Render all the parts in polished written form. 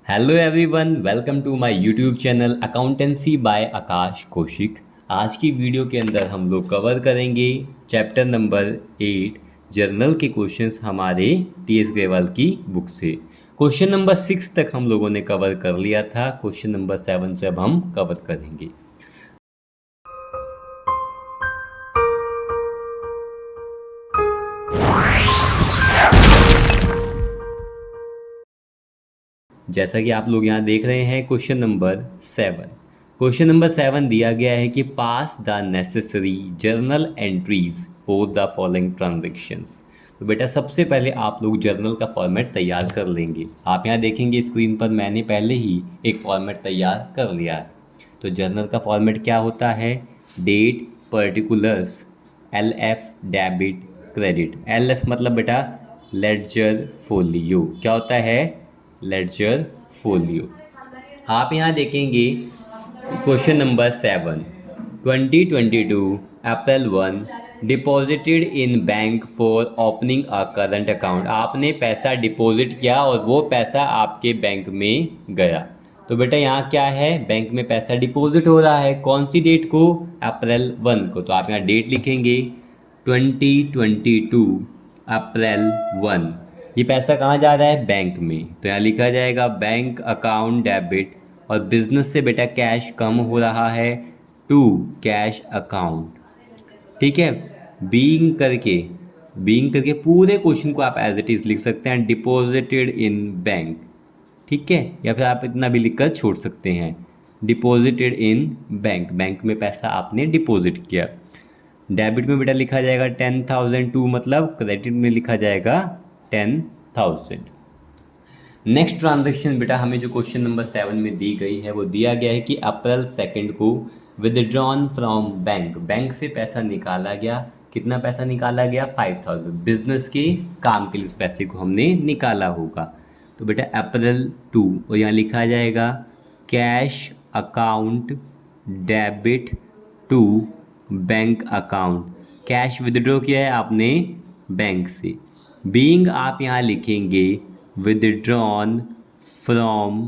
Hello everyone, welcome to my YouTube channel accountancy by Akash Kaushik. आज की video के अंदर हम लोग कवर करेंगे चैप्टर नंबर 8 जर्नल के क्वेश्चंस हमारे टीएस ग्रेवाल की बुक से। क्वेश्चन नंबर 6 तक हम लोगों ने कवर कर लिया था। क्वेश्चन नंबर 7 से अब हम कवर करेंगे। जैसा कि आप लोग यहाँ देख रहे हैं क्वेश्चन नंबर 7। क्वेश्चन नंबर 7 दिया गया है कि pass the necessary journal entries for the following transactions. तो बेटा सबसे पहले आप लोग जर्नल का फॉर्मेट तैयार कर लेंगे। आप यहाँ देखेंगे स्क्रीन पर मैंने पहले ही एक फॉर्मेट तैयार कर लिया है। तो जर्नल का फॉर्मेट क्या होता है? Date, particulars, LF, debit, credit. LF मतलब बेटा लेडजर फोलियो। क्या होता है? Ledger folio. आप यहाँ देखेंगे question number 7, 2022 April 1 deposited in bank for opening a current account. आपने पैसा डिपॉजिट किया और वो पैसा आपके बैंक में गया। तो बेटा यहाँ क्या है? बैंक में पैसा डिपॉजिट हो रहा है। कौन सी डेट को? अप्रैल 1 को। तो आप यहाँ डेट लिखेंगे 2022 अप्रैल 1। ये पैसा कहाँ जा रहा है? बैंक में। तो यहाँ लिखा जाएगा बैंक अकाउंट डेबिट, और बिजनेस से बेटा कैश कम हो रहा है टू कैश अकाउंट। ठीक है, बीइंग करके पूरे क्वेश्चन को आप एज इट इज़ लिख सकते हैं, डिपॉजिटेड इन बैंक। ठीक है, या फिर आप इतना भी लिखकर छोड़ सकते हैं, डिपॉजिटेड इन बैंक। बैंक में पैसा आपने डिपॉजिट किया। डेबिट में बेटा लिखा जाएगा 10,000 टू, मतलब क्रेडिट में लिखा जाएगा 10,000। नेक्स्ट ट्रांजेक्शन बेटा हमें जो क्वेश्चन नंबर 7 में दी गई है वो दिया गया है कि अप्रैल 2 को विदड्रॉन फ्रॉम बैंक। बैंक से पैसा निकाला गया। कितना पैसा निकाला गया? 5,000। बिजनेस के काम के लिए उस पैसे को हमने निकाला होगा। तो बेटा अप्रैल 2, और यहाँ लिखा जाएगा cash account debit to bank account. Cash withdraw किया है आपने बैंक से। बीइंग आप यहाँ लिखेंगे विदड्रॉन फ्रॉम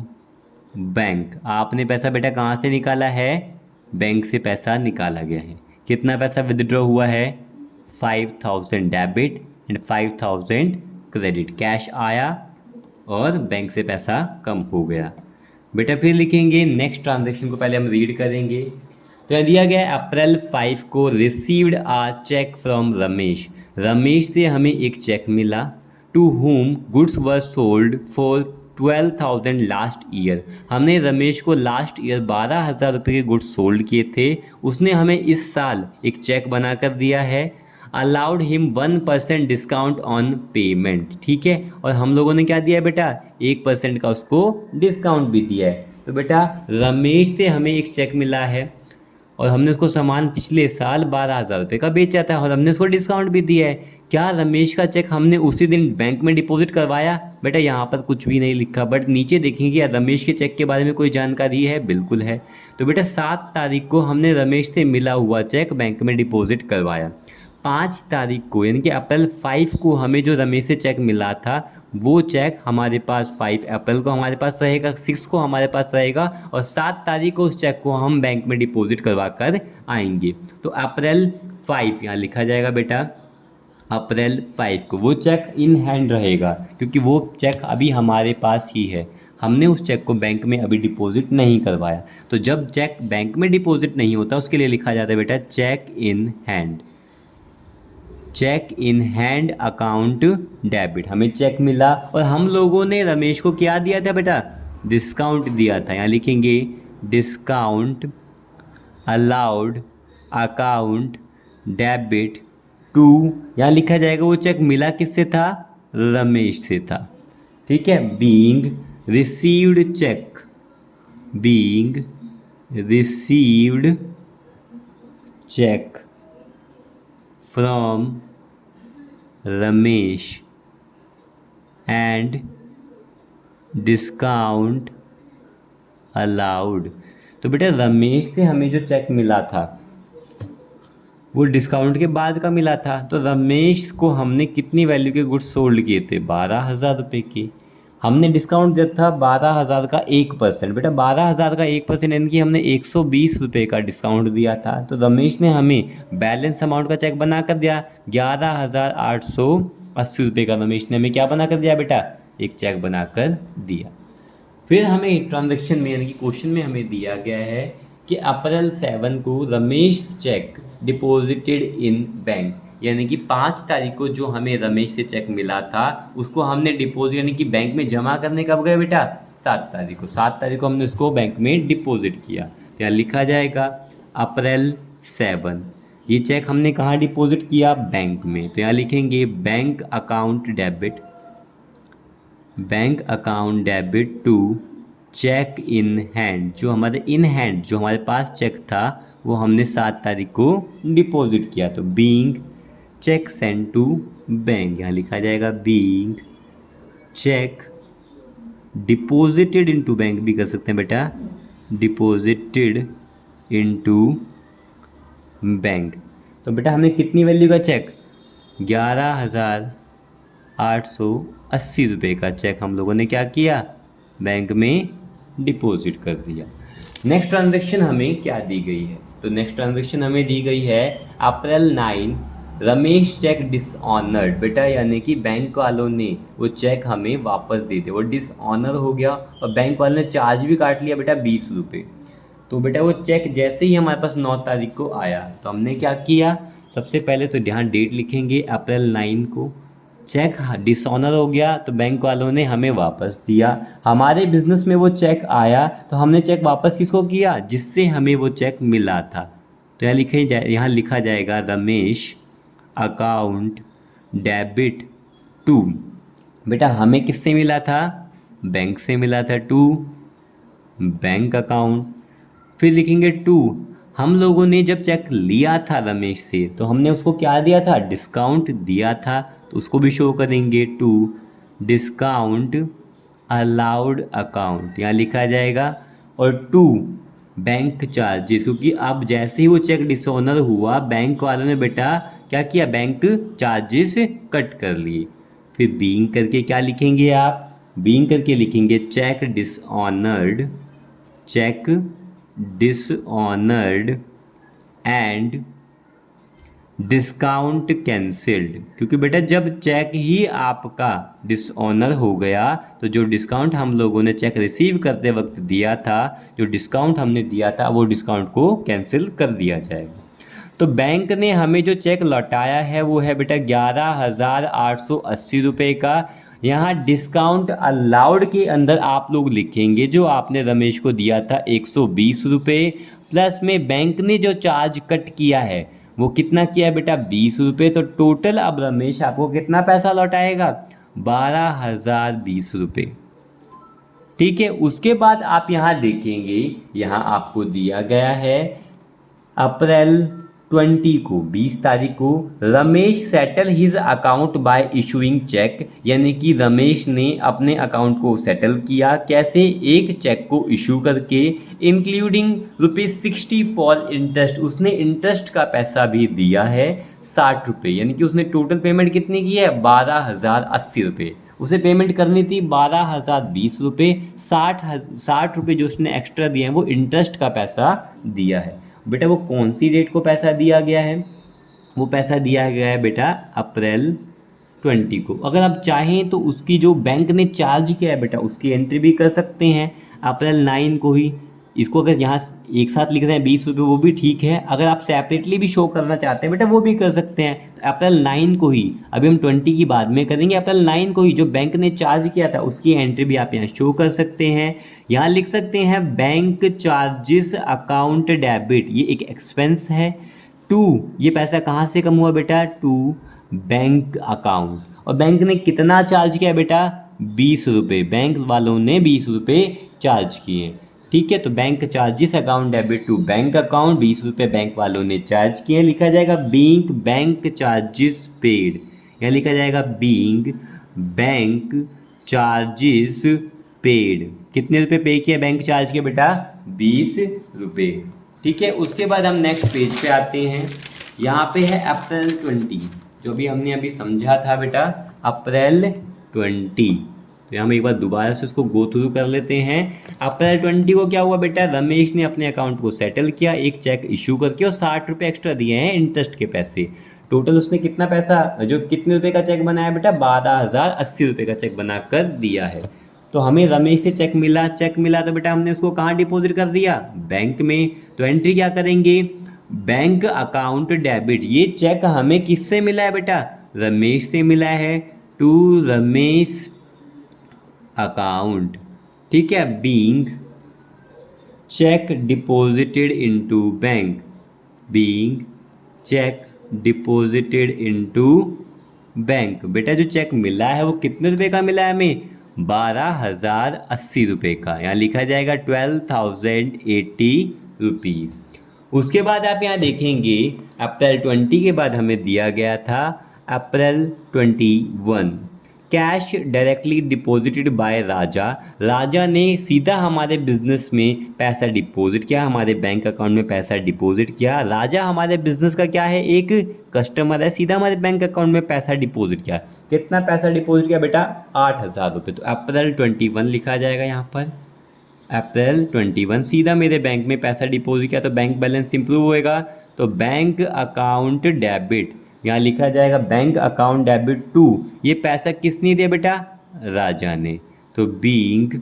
बैंक। आपने पैसा बेटा कहाँ से निकाला है? बैंक से पैसा निकाला गया है। कितना पैसा विदड्रॉ हुआ है? 5,000 डेबिट एंड 5,000 क्रेडिट। कैश आया और बैंक से पैसा कम हो गया। बेटा फिर लिखेंगे नेक्स्ट ट्रांजेक्शन को, पहले हम रीड करेंगे। तो यह दिया गया अप्रैल 5 को received a cheque from Ramesh. Ramesh से हमें एक चेक मिला। To whom goods were sold for 12,000 last year. हमने रमेश को लास्ट ईयर 12,000 रुपये के गुड्स सोल्ड किए थे। उसने हमें इस साल एक चेक बना कर दिया है। Allowed him 1% discount on payment. ठीक है, और हम लोगों ने क्या दिया है बेटा? 1% का उसको डिस्काउंट भी दिया है। तो बेटा रमेश से हमें एक चेक मिला है और हमने उसको सामान पिछले साल 12,000 रुपये का बेचा था और हमने उसको डिस्काउंट भी दिया है। क्या रमेश का चेक हमने उसी दिन बैंक में डिपॉजिट करवाया? बेटा यहाँ पर कुछ भी नहीं लिखा, बट नीचे देखेंगे क्या रमेश के चेक के बारे में कोई जानकारी है? बिल्कुल है। तो बेटा 7 तारीख को हमने रमेश से मिला हुआ चेक बैंक में डिपॉजिट करवाया। 5 तारीख को यानी कि अप्रैल 5 को हमें जो रमेश से चेक मिला था वो चेक हमारे पास 5 अप्रैल को हमारे पास रहेगा, 6 को हमारे पास रहेगा, और 7 तारीख को उस चेक को हम बैंक में डिपॉजिट करवा कर आएंगे। तो अप्रैल 5 यहाँ लिखा जाएगा बेटा, अप्रैल 5 को वो चेक इन हैंड रहेगा क्योंकि वो चेक अभी हमारे पास ही है। हमने उस चेक को बैंक में अभी डिपॉजिट नहीं करवाया। तो जब चेक बैंक में डिपॉजिट नहीं होता उसके लिए लिखा जाता है बेटा cheque in hand. Cheque in hand account debit. हमें चेक मिला और हम लोगों ने रमेश को क्या दिया था बेटा? डिस्काउंट दिया था। यहाँ लिखेंगे discount allowed account debit to. यहाँ लिखा जाएगा वो चेक मिला किससे था? रमेश से था। ठीक है, being received cheque, being received cheque from Ramesh and discount allowed. तो बेटा रमेश से हमें जो चेक मिला था वो डिस्काउंट के बाद का मिला था। तो रमेश को हमने कितनी वैल्यू के गुड्स सोल्ड किए थे? 12,000 रुपये के। हमने डिस्काउंट दिया था 12,000 का 1%। बेटा 12,000 का 1% यानी कि हमने 120 रुपये का डिस्काउंट दिया था। तो रमेश ने हमें बैलेंस अमाउंट का चेक बना कर दिया 11,880 रुपये का। रमेश ने हमें क्या बना कर दिया बेटा, एक चेक बना कर दिया। फिर हमें ट्रांजैक्शन में यानी कि क्वेश्चन में हमें दिया गया है कि अप्रैल 7 को Ramesh check deposited in bank, यानी कि 5 तारीख को जो हमें रमेश से चेक मिला था उसको हमने डिपॉजिट यानी कि बैंक में जमा करने कब गए बेटा, 7 तारीख को। 7 तारीख को हमने उसको बैंक में डिपॉजिट किया। तो यहाँ लिखा जाएगा अप्रैल 7, ये चेक हमने कहाँ डिपॉजिट किया, बैंक में। तो यहाँ लिखेंगे bank account debit to cheque in hand. जो हमारे इन हैंड जो हमारे पास चेक था वो हमने 7 तारीख को डिपॉजिट किया। तो being cheque send to bank, यहाँ लिखा जाएगा being cheque deposited into bank भी कर सकते हैं बेटा, डिपॉजिटेड इनटू बैंक। तो बेटा हमने कितनी वैल्यू का चेक, 11,880 रुपये का चेक हम लोगों ने क्या किया, बैंक में डिपॉजिट कर दिया। नेक्स्ट ट्रांजैक्शन हमें क्या दी गई है, तो नेक्स्ट ट्रांजैक्शन हमें दी गई है अप्रैल 9 रमेश चेक डिसऑनर्ड। बेटा यानी कि बैंक वालों ने वो चेक हमें वापस दे दिया, वो डिसऑनर हो गया और बैंक वालों ने चार्ज भी काट लिया बेटा 20 रुपये। तो बेटा वो चेक जैसे ही हमारे पास 9 तारीख को आया तो हमने क्या किया, सबसे पहले तो यहाँ डेट लिखेंगे अप्रैल 9 को, चेक डिसऑनर हो गया तो बैंक वालों ने हमें वापस दिया। हमारे बिजनेस में वो चेक आया तो हमने चेक वापस किसको किया, जिससे हमें वो चेक मिला था। तो यहाँ लिखा जाएगा रमेश अकाउंट डेबिट टू। बेटा हमें किससे मिला था, बैंक से मिला था, टू बैंक अकाउंट। फिर लिखेंगे टू, हम लोगों ने जब चेक लिया था रमेश से तो हमने उसको क्या दिया था, डिस्काउंट दिया था, तो उसको भी शो करेंगे टू डिस्काउंट अलाउड अकाउंट, यहाँ लिखा जाएगा। और टू बैंक चार्जेस, क्योंकि अब जैसे ही वो चेक डिसऑनर हुआ बैंक वालों ने बेटा क्या किया, बैंक चार्जेस कट कर लिए। फिर बीइंग करके क्या लिखेंगे आप, बीइंग करके लिखेंगे cheque dishonoured and discount cancelled. क्योंकि बेटा जब चेक ही आपका डिसऑनर हो गया तो जो डिस्काउंट हम लोगों ने चेक रिसीव करते वक्त दिया था, जो डिस्काउंट हमने दिया था वो डिस्काउंट को कैंसिल कर दिया जाएगा। तो बैंक ने हमें जो चेक लौटाया है वो है बेटा 11,880 रुपये का। यहाँ डिस्काउंट अलाउड के अंदर आप लोग लिखेंगे जो आपने रमेश को दिया था 120 रुपये, प्लस में बैंक ने जो चार्ज कट किया है वो कितना किया है बेटा, 20 रुपये। तो टोटल अब रमेश आपको कितना पैसा लौटाएगा, 12,020 रुपये। ठीक है, उसके बाद आप यहाँ देखेंगे, यहाँ आपको दिया गया है अप्रैल 20 को 20 तारीख को Ramesh settle his account by issuing cheque, यानी कि रमेश ने अपने अकाउंट को सेटल किया, कैसे, एक चेक को इशू करके, इंक्लूडिंग ₹60 फॉर इंटरेस्ट, उसने इंटरेस्ट का पैसा भी दिया है 60 रुपये, यानी कि उसने टोटल पेमेंट कितनी की है, 12,080 रुपये। उसे पेमेंट करनी थी 12,020 रुपये, 60 रुपये जो उसने एक्स्ट्रा दिए हैं वो इंटरेस्ट का पैसा दिया है। बेटा वो कौन सी डेट को पैसा दिया गया है, वो पैसा दिया गया है बेटा अप्रैल 20 को। अगर आप चाहें तो उसकी जो बैंक ने चार्ज किया है बेटा उसकी एंट्री भी कर सकते हैं अप्रैल 9 को ही। इसको अगर यहाँ एक साथ लिख रहे हैं 20 रुपये वो भी ठीक है, अगर आप सेपरेटली भी शो करना चाहते हैं बेटा वो भी कर सकते हैं। तो अप्रैल 9 को ही, अभी हम 20 की बाद में करेंगे, अप्रैल 9 को ही जो बैंक ने चार्ज किया था उसकी एंट्री भी आप यहाँ शो कर सकते हैं। यहाँ लिख सकते हैं बैंक चार्जेस अकाउंट डेबिट, ये एक एक्सपेंस है। टू, ये पैसा कहाँ से कम हुआ बेटा, टू बैंक अकाउंट। और बैंक ने कितना चार्ज किया बेटा, 20 रुपये, बैंक वालों ने 20 रुपये चार्ज किए। ठीक है, तो bank charges account debit to bank account, 20 रुपये बैंक वालों ने चार्ज किए, लिखा जाएगा बीइंग बैंक चार्जेस पेड, यहाँ लिखा जाएगा बीइंग बैंक चार्जेस पेड। कितने रुपए पे किए बैंक चार्ज के बेटा, 20 रुपये। ठीक है, उसके बाद हम नेक्स्ट पेज पे आते हैं, यहाँ पे है अप्रैल 20, जो भी हमने अभी समझा था बेटा अप्रैल 20। तो हम एक बार दोबारा से उसको गो थ्रू कर लेते हैं। अप्रैल 20 को क्या हुआ बेटा, रमेश ने अपने अकाउंट को सेटल किया, एक चेक इशू करके और 60 रुपये एक्स्ट्रा दिए हैं इंटरेस्ट के पैसे। टोटल उसने कितना पैसा, जो कितने रुपए का चेक बनाया बेटा, 12,080 रुपये का चेक बनाकर दिया है। तो हमें रमेश से चेक मिला, तो बेटा हमने उसको कहाँ डिपॉजिट कर दिया, बैंक में। तो एंट्री क्या करेंगे, बैंक अकाउंट डेबिट। ये चेक हमें किससे मिला है बेटा, रमेश से मिला है, टू रमेश अकाउंट, ठीक है, being cheque deposited into bank, being cheque deposited into bank. बेटा जो चेक मिला है वो कितने रुपए का मिला है हमें, 12,080 रुपये का, यहाँ लिखा जाएगा 12,080 रुपीज़। उसके बाद आप यहाँ देखेंगे अप्रैल 20 के बाद हमें दिया गया था अप्रैल 21, कैश डायरेक्टली डिपॉजिटेड बाय राजा। राजा ने सीधा हमारे बिजनेस में पैसा डिपॉजिट किया, हमारे बैंक अकाउंट में पैसा डिपॉजिट किया। राजा हमारे बिजनेस का क्या है, एक कस्टमर है, सीधा हमारे बैंक अकाउंट में पैसा डिपॉजिट किया। कितना पैसा डिपॉजिट किया बेटा, 8,000 रुपये। तो अप्रैल 21 लिखा जाएगा यहाँ पर, अप्रैल 21 सीधा मेरे बैंक में पैसा डिपॉजिट किया, तो बैंक बैलेंस इंप्रूव होएगा। तो बैंक अकाउंट डेबिट, यहाँ लिखा जाएगा बैंक अकाउंट डेबिट टू, ये पैसा किसने दिया बेटा, राजा ने। तो बीइंग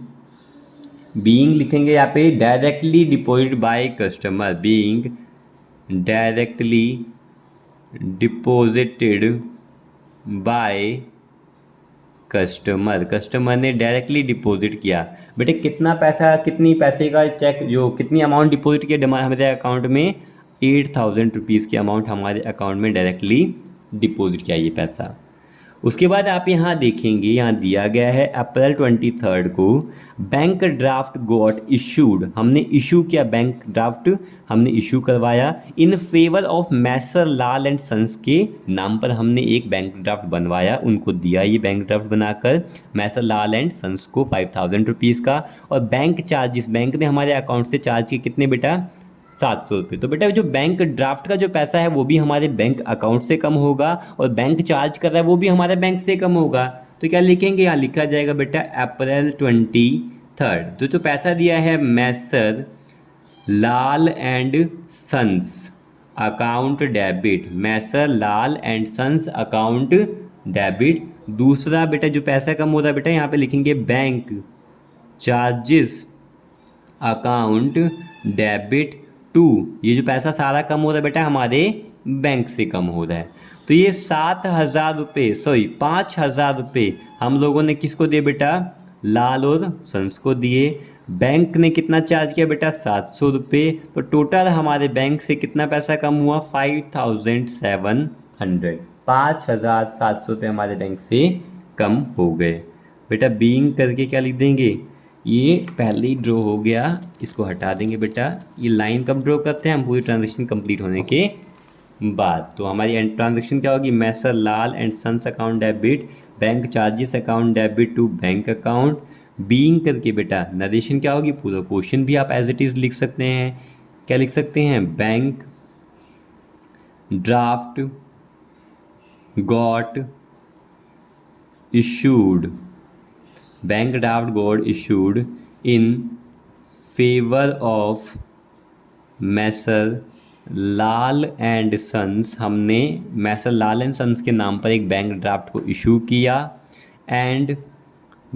लिखेंगे यहाँ पे directly deposit by customer, being directly deposited by customer ने डायरेक्टली डिपॉजिट किया। बेटे कितना पैसा, कितनी पैसे का चेक, जो कितनी अमाउंट डिपॉजिट किया हमारे अकाउंट में, 8,000 रुपीज़ की अमाउंट हमारे अकाउंट में डायरेक्टली डिपॉजिट किया ये पैसा। उसके बाद आप यहाँ देखेंगे, यहाँ दिया गया है अप्रैल 23 को बैंक ड्राफ्ट गॉट इशूड, हमने इशू किया, बैंक ड्राफ्ट हमने इशू करवाया in favour of messrs Lal and sons के नाम पर हमने एक बैंक ड्राफ्ट बनवाया, उनको दिया ये बैंक ड्राफ्ट बनाकर मैसर लाल एंड सन्स को 5,000 रुपीज़ का। और बैंक चार्जेस, बैंक ने हमारे अकाउंट से चार्ज किए कितने बेटा, 700 रुपये। तो बेटा जो बैंक ड्राफ्ट का जो पैसा है वो भी हमारे बैंक अकाउंट से कम होगा, और बैंक चार्ज कर रहा है वो भी हमारे बैंक से कम होगा। तो क्या लिखेंगे, यहाँ लिखा जाएगा बेटा अप्रैल 23। तो पैसा दिया है Messrs Lal and sons account debit, Messrs Lal and sons account debit. दूसरा बेटा जो पैसा कम हो रहा है बेटा, यहाँ पे लिखेंगे bank charges account debit to, ये जो पैसा सारा कम हो रहा है बेटा हमारे बैंक से कम हो रहा है। तो ये 5,000 रुपये हम लोगों ने किसको दिए बेटा, लाल और सन्स को दिए। बैंक ने कितना चार्ज किया बेटा, 700 रुपये। तो टोटल हमारे बैंक से कितना पैसा कम हुआ, 5,700, 5,700 रुपये हमारे बैंक से कम हो गए। बेटा बीइंग करके क्या लिख देंगे, ये पहले ही ड्रॉ हो गया, इसको हटा देंगे बेटा। ये लाइन कब ड्रॉ करते हैं हम, पूरी ट्रांजेक्शन कंप्लीट होने के बाद। तो हमारी ट्रांजेक्शन क्या होगी, Messrs Lal and sons account debit bank charges account debit to bank account. Being करके बेटा नरेशन क्या होगी, पूरा क्वेश्चन भी आप एज इट इज़ लिख सकते हैं। क्या लिख सकते हैं, bank draft got issued, bank draft got issued in favour of messrs Lal and sons, हमने मैसर लाल एंड सन्स के नाम पर एक बैंक ड्राफ्ट को इशू किया। एंड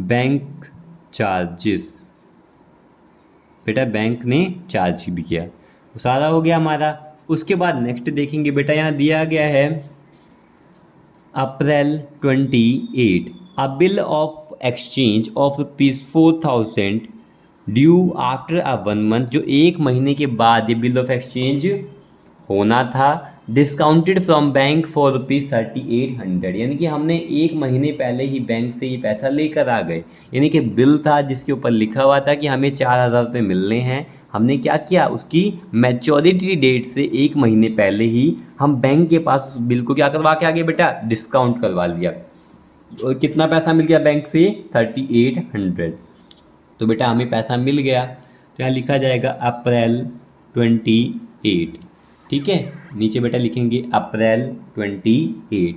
बैंक चार्जेस, बेटा बैंक ने चार्ज भी किया, वो सारा हो गया हमारा। उसके बाद नेक्स्ट देखेंगे बेटा, यहाँ दिया गया है अप्रैल 28 अ bill of exchange of ₹4,000 due after a 1 month, जो 1 महीने के बाद ये बिल ऑफ एक्सचेंज होना था, डिस्काउंटेड फ्रॉम बैंक फॉर ₹3,800, यानी कि हमने 1 महीने पहले ही बैंक से ये पैसा लेकर आ गए। यानी कि बिल था जिसके ऊपर लिखा हुआ था कि हमें 4,000 रुपये मिलने हैं, हमने क्या किया, उसकी मैच्योरिटी डेट से 1 महीने पहले ही हम बैंक के पास उस बिल को क्या करवा के आ गए बेटा, डिस्काउंट करवा लिया। और कितना पैसा मिल गया बैंक से, 3,800। तो बेटा हमें पैसा मिल गया, तो यहाँ लिखा जाएगा अप्रैल 28, ठीक है। नीचे बेटा लिखेंगे अप्रैल 28।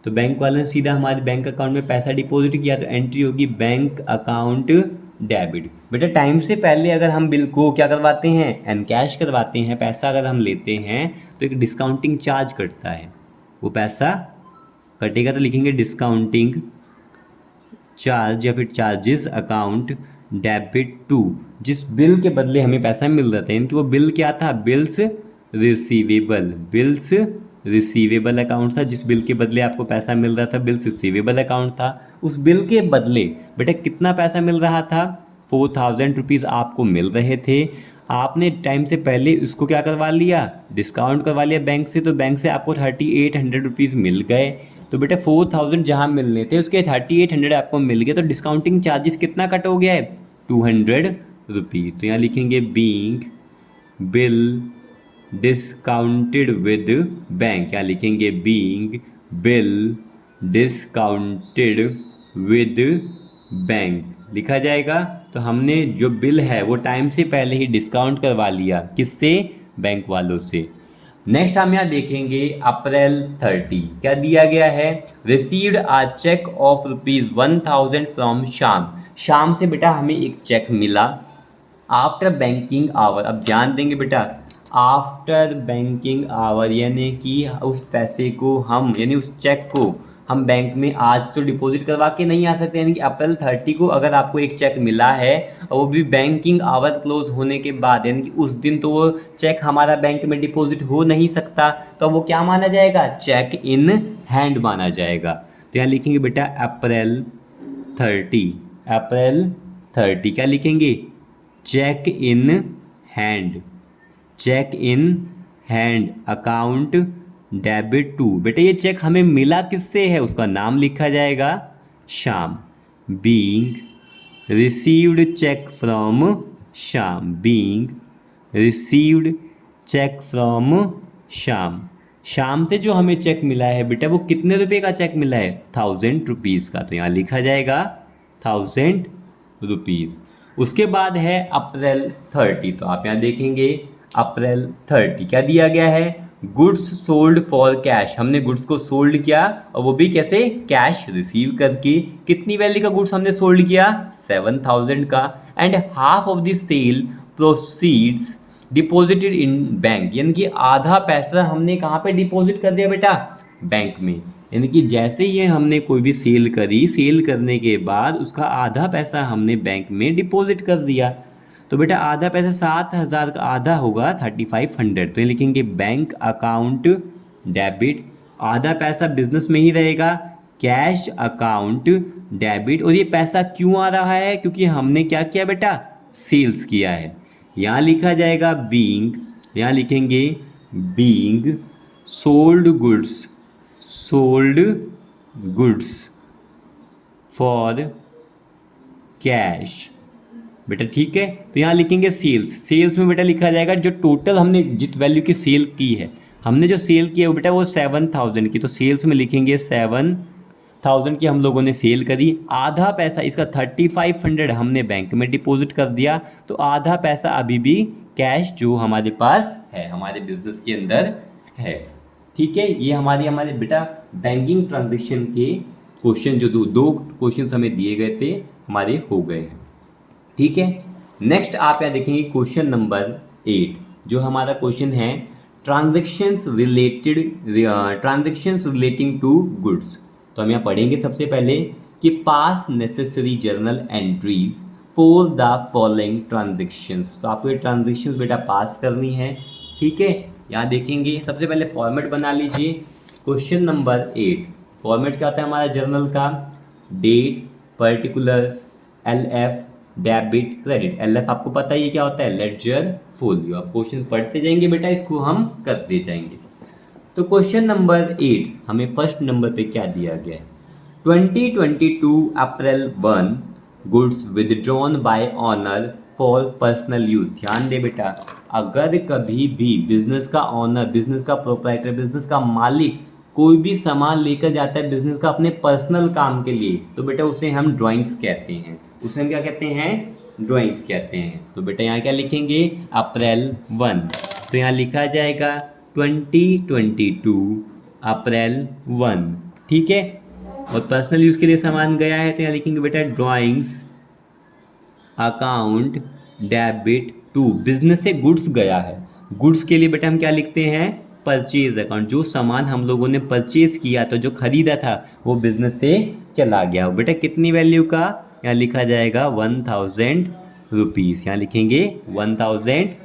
तो बैंक वाले ने सीधा हमारे बैंक अकाउंट में पैसा डिपॉजिट किया, तो एंट्री होगी बैंक अकाउंट डेबिट। बेटा टाइम से पहले अगर हम बिल को क्या करवाते हैं, एनकैश करवाते हैं, पैसा अगर हम लेते हैं तो एक डिस्काउंटिंग चार्ज कटता है, वो पैसा कटेगा तो लिखेंगे डिस्काउंटिंग चार्ज या फिर चार्जेस अकाउंट डेबिट टू, जिस बिल के बदले हमें पैसा मिल रहा था। यानी कि वो बिल क्या था, बिल्स रिसीवेबल अकाउंट था। जिस बिल के बदले आपको पैसा मिल रहा था बिल्स रिसीवेबल अकाउंट था। उस बिल के बदले बेटा कितना पैसा मिल रहा था, 4000 रुपीज़ आपको मिल रहे थे। आपने टाइम से पहले उसको क्या करवा लिया, डिस्काउंट करवा लिया बैंक से, तो बैंक से आपको 3800 रुपीज़ मिल गए। तो बेटा 4000 जहाँ मिलने थे उसके 3800 आपको मिल गए, तो डिस्काउंटिंग चार्जेस कितना कट हो गया है, 200 रुपीज़। तो यहाँ लिखेंगे being bill discounted with bank, यहाँ लिखेंगे being bill discounted with bank लिखा जाएगा। तो हमने जो बिल है वो टाइम से पहले ही डिस्काउंट करवा लिया, किससे, बैंक वालों से। नेक्स्ट हम यहाँ देखेंगे अप्रैल 30, क्या दिया गया है, received a cheque of ₹1000 from Shyam. Shyam से बेटा हमें एक चेक मिला आफ्टर बैंकिंग आवर। अब ध्यान देंगे बेटा, आफ्टर बैंकिंग आवर यानी कि उस पैसे को हम, यानी उस चेक को हम बैंक में आज तो डिपॉजिट करवा के नहीं आ सकते। यानी कि अप्रैल 30 को अगर आपको एक चेक मिला है और वो भी बैंकिंग आवर क्लोज होने के बाद, यानी कि उस दिन तो वो चेक हमारा बैंक में डिपॉजिट हो नहीं सकता, तो वो क्या माना जाएगा, चेक इन हैंड माना जाएगा। तो यहाँ लिखेंगे बेटा अप्रैल 30, अप्रैल 30 क्या लिखेंगे, cheque in hand, cheque in hand account debit to. बेटा ये चेक हमें मिला किससे है, उसका नाम लिखा जाएगा Shyam. Being received cheque from Shyam, being received cheque from Shyam. Shyam से जो हमें चेक मिला है बेटा वो कितने रुपए का चेक मिला है, 1000 रुपीज़ का। तो यहाँ लिखा जाएगा 1000 रुपीज़। उसके बाद है अप्रैल 30, तो आप यहाँ देखेंगे अप्रैल 30 क्या दिया गया है, गुड्स सोल्ड फॉर कैश। हमने गुड्स को सोल्ड किया और वो भी कैसे, कैश रिसीव करके। कितनी वैल्यू का गुड्स हमने सोल्ड किया, 7000 का। And half of the sale proceeds deposited in bank, यानी कि आधा पैसा हमने कहाँ पे डिपॉजिट कर दिया बेटा, बैंक में। यानी कि जैसे ही हमने कोई भी सेल करी, सेल करने के बाद उसका आधा पैसा हमने बैंक में डिपॉजिट कर दिया। तो बेटा आधा पैसा 7000 का आधा होगा 3500, तो ये लिखेंगे बैंक अकाउंट डेबिट। आधा पैसा बिजनेस में ही रहेगा, कैश अकाउंट डेबिट। और ये पैसा क्यों आ रहा है, क्योंकि हमने क्या किया बेटा, सेल्स किया है। यहाँ लिखा जाएगा बीइंग, यहाँ लिखेंगे being sold goods for cash बेटा, ठीक है। तो यहाँ लिखेंगे सेल्स, सेल्स में बेटा लिखा जाएगा जो टोटल हमने जिस वैल्यू की सेल की है, हमने जो सेल की है वो बेटा वो 7000 की, तो सेल्स में लिखेंगे 7000 की हम लोगों ने सेल करी। आधा पैसा इसका 3500 हमने बैंक में डिपॉजिट कर दिया, तो आधा पैसा अभी भी कैश जो हमारे पास है, हमारे बिजनेस के अंदर है, ठीक है। ये हमारे बेटा बैंकिंग ट्रांजेक्शन के क्वेश्चन जो दो क्वेश्चन हमें दिए गए थे हमारे हो गए हैं, ठीक है। नेक्स्ट आप यहाँ देखेंगे क्वेश्चन नंबर 8, जो हमारा क्वेश्चन है ट्रांजैक्शंस रिलेटिंग टू गुड्स। तो हम यहाँ पढ़ेंगे सबसे पहले कि पास necessary journal entries for the following transactions. तो आपको ये ट्रांजैक्शंस बेटा पास करनी है, ठीक है। यहाँ देखेंगे सबसे पहले फॉर्मेट बना लीजिए। क्वेश्चन नंबर 8 फॉर्मेट क्या होता है हमारा जर्नल का, date, particulars, LF, debit, credit. LF आपको पता ही क्या होता है, लेडजर फोलियो। आप क्वेश्चन पढ़ते जाएंगे बेटा, इसको हम करते जाएंगे। तो क्वेश्चन नंबर 8 हमें फर्स्ट नंबर पे क्या दिया गया है, 2022 April 1 goods withdrawn bye honour for personal use. ध्यान दे बेटा, अगर कभी भी बिजनेस का ऑनर, बिजनेस का प्रोप्राइटर, बिजनेस का मालिक कोई भी सामान लेकर जाता है बिजनेस का अपने पर्सनल काम के लिए, तो बेटा उसे हम ड्राइंग्स कहते हैं, उसे हम क्या कहते हैं, ड्राइंग्स कहते हैं। तो बेटा यहाँ क्या लिखेंगे, अप्रैल 1, तो यहाँ लिखा जाएगा 2022 अप्रैल 1 ठीक है। और पर्सनल यूज़ के लिए सामान गया है तो यहाँ लिखेंगे बेटा drawings account debit to, business से गुड्स गया है। गुड्स के लिए बेटा हम क्या लिखते हैं, परचेज अकाउंट, जो सामान हम लोगों ने परचेज किया तो जो खरीदा था वो बिजनेस से चला गया। बेटा कितनी वैल्यू का, यहाँ लिखा जाएगा 1000 रुपीज़, यहाँ लिखेंगे 1000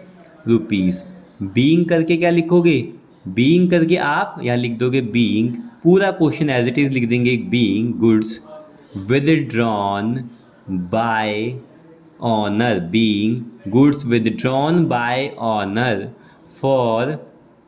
रुपीज़। बीइंग करके क्या लिखोगे, बीइंग करके आप यहाँ लिख दोगे बीइंग, पूरा क्वेश्चन एज इट इज़ लिख देंगे, being goods withdrawn bye honour, being goods withdrawn bye honour for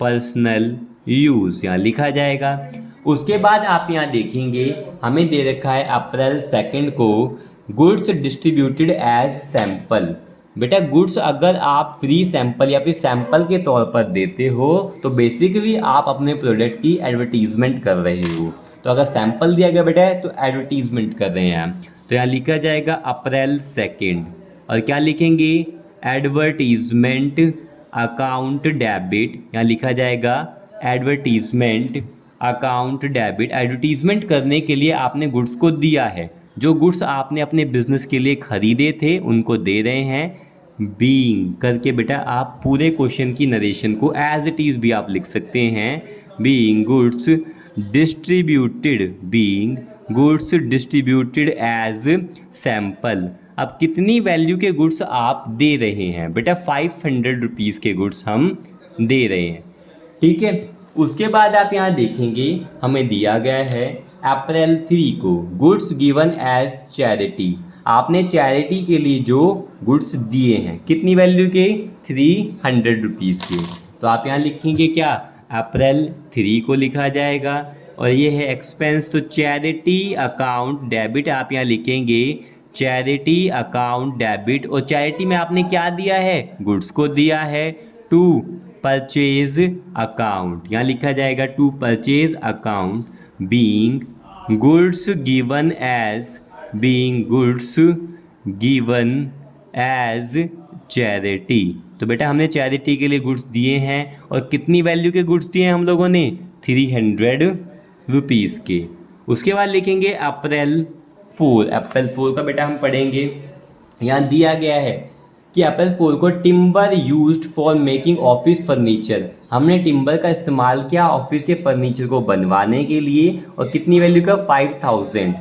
personal use, यहाँ लिखा जाएगा। उसके बाद आप यहाँ देखेंगे हमें दे रखा है अप्रैल 2 को गुड्स डिस्ट्रीब्यूटेड एज सैंपल। बेटा गुड्स अगर आप फ्री सैंपल या फिर सैंपल के तौर पर देते हो तो बेसिकली आप अपने प्रोडक्ट की एडवर्टीजमेंट कर रहे हो। तो अगर सैंपल दिया गया बेटा तो एडवर्टीजमेंट कर रहे हैं, तो यहाँ लिखा जाएगा अप्रैल 2 और क्या लिखेंगे, एडवर्टीजमेंट अकाउंट डेबिट, यहाँ लिखा जाएगा एडवर्टीजमेंट अकाउंट डेबिट। एडवर्टीजमेंट करने के लिए आपने गुड्स को दिया है, जो गुड्स आपने अपने बिजनेस के लिए खरीदे थे उनको दे रहे हैं। बीइंग करके बेटा आप पूरे क्वेश्चन की नरेशन को एज इट इज़ भी आप लिख सकते हैं, being goods distributed, being goods distributed as sample. अब कितनी वैल्यू के गुड्स आप दे रहे हैं बेटा, 500 रुपीज़ के गुड्स हम दे रहे हैं, ठीक है। उसके बाद आप यहाँ देखेंगे हमें दिया गया है अप्रैल 3 को गुड्स गिवन एज चैरिटी, आपने चैरिटी के लिए जो गुड्स दिए हैं कितनी वैल्यू के, 300 रुपीज़ के, तो आप यहाँ लिखेंगे क्या, अप्रैल 3 को लिखा जाएगा। और ये है एक्सपेंस, तो चैरिटी अकाउंट डेबिट आप यहाँ लिखेंगे चैरिटी अकाउंट डेबिट, और चैरिटी में आपने क्या दिया है, गुड्स को दिया है, टू परचेज अकाउंट, यहाँ लिखा जाएगा to purchase account, being goods given as, being goods given as charity. तो बेटा हमने चैरिटी के लिए गुड्स दिए हैं, और कितनी वैल्यू के गुड्स दिए हैं हम लोगों ने, 300 रुपीज़ के। उसके बाद लिखेंगे अप्रैल 4, अप्रैल 4 का बेटा हम पढ़ेंगे, यहाँ दिया गया है कि अप्रैल 4 को timber used for making office furniture, हमने टिम्बर का इस्तेमाल किया ऑफिस के फर्नीचर को बनवाने के लिए, और कितनी वैल्यू का, 5000।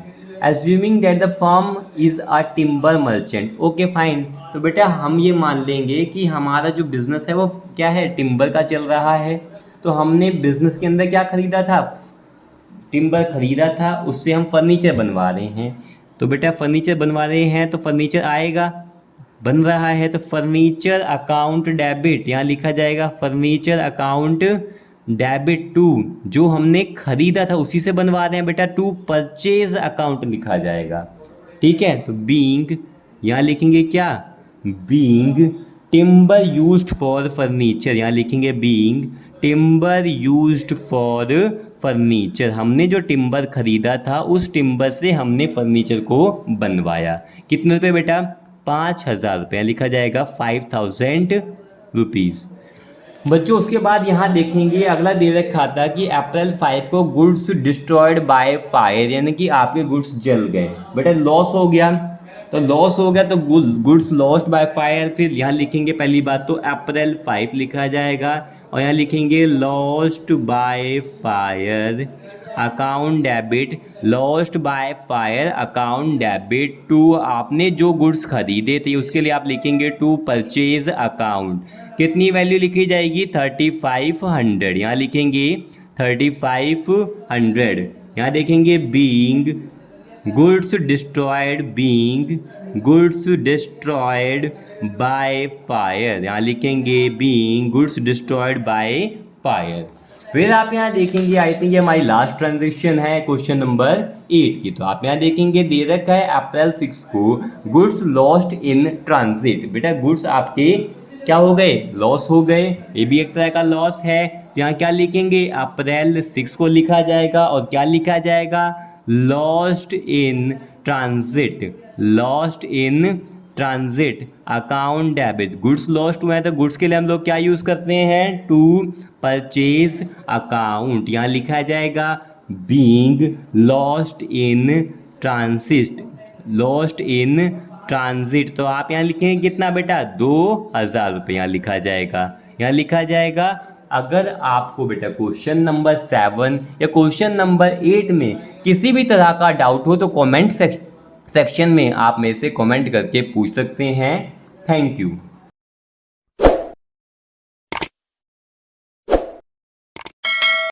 Assuming that the firm is a timber merchant, okay fine. तो बेटा हम ये मान लेंगे कि हमारा जो बिज़नेस है वो क्या है, टिम्बर का चल रहा है। तो हमने बिज़नेस के अंदर क्या खरीदा था, टिम्बर खरीदा था, उससे हम फर्नीचर बनवा रहे हैं। तो बेटा फर्नीचर बनवा रहे हैं तो फर्नीचर आएगा, बन रहा है, तो फर्नीचर अकाउंट डेबिट, यहाँ लिखा जाएगा फर्नीचर अकाउंट डेबिट टू, जो हमने खरीदा था उसी से बनवा रहे हैं बेटा, टू परचेज अकाउंट लिखा जाएगा, ठीक है। तो बीइंग यहाँ लिखेंगे क्या, being timber used for furniture, यहाँ लिखेंगे being timber used for furniture, हमने जो टिम्बर खरीदा था उस टिम्बर से हमने फर्नीचर को बनवाया। कितने रुपये बेटा, 5000 रुपये, लिखा जाएगा 5000 रुपीज़। बच्चों उसके बाद यहाँ देखेंगे अगला दे रखा था कि अप्रैल 5 को गुड्स डिस्ट्रॉयड बाय फायर, यानी कि आपके गुड्स जल गए बेटा, लॉस हो गया, तो लॉस हो गया तो गुड्स लॉस्ट बाय फायर। फिर यहाँ लिखेंगे पहली बात तो अप्रैल 5 लिखा जाएगा, और यहाँ लिखेंगे lost by fire account debit, lost by fire account debit to, आपने जो गुड्स खरीदे थे उसके लिए आप लिखेंगे टू परचेज अकाउंट, कितनी वैल्यू लिखी जाएगी, 3500, यहाँ लिखेंगे 3500। यहाँ देखेंगे being goods destroyed, being goods destroyed by fire, यहाँ लिखेंगे being goods destroyed by fire. फिर आप यहाँ देखेंगे, आई थिंक ये हमारी लास्ट ट्रांजेक्शन है क्वेश्चन नंबर 8 की, तो आप यहाँ देखेंगे दे रखा है अप्रैल 6 को गुड्स लॉस्ट इन ट्रांजिट, बेटा गुड्स आपके क्या हो गए, लॉस हो गए, ये भी एक तरह का लॉस है। तो यहाँ क्या लिखेंगे, अप्रैल 6 को लिखा जाएगा, और क्या लिखा जाएगा, lost in transit, lost in transit account debit, goods lost हुए हैं तो गुड्स के लिए हम लोग क्या यूज़ करते हैं, टू परचेज अकाउंट, यहाँ लिखा जाएगा being lost in transit, lost in transit. तो आप यहाँ लिखेंगे कितना बेटा, 2000 रुपये यहाँ लिखा जाएगा, यहाँ लिखा जाएगा। अगर आपको बेटा क्वेश्चन नंबर 7 या क्वेश्चन नंबर 8 में किसी भी तरह का डाउट हो तो कमेंट सेक्शन में आप मेरे से कमेंट करके पूछ सकते हैं। Thank you.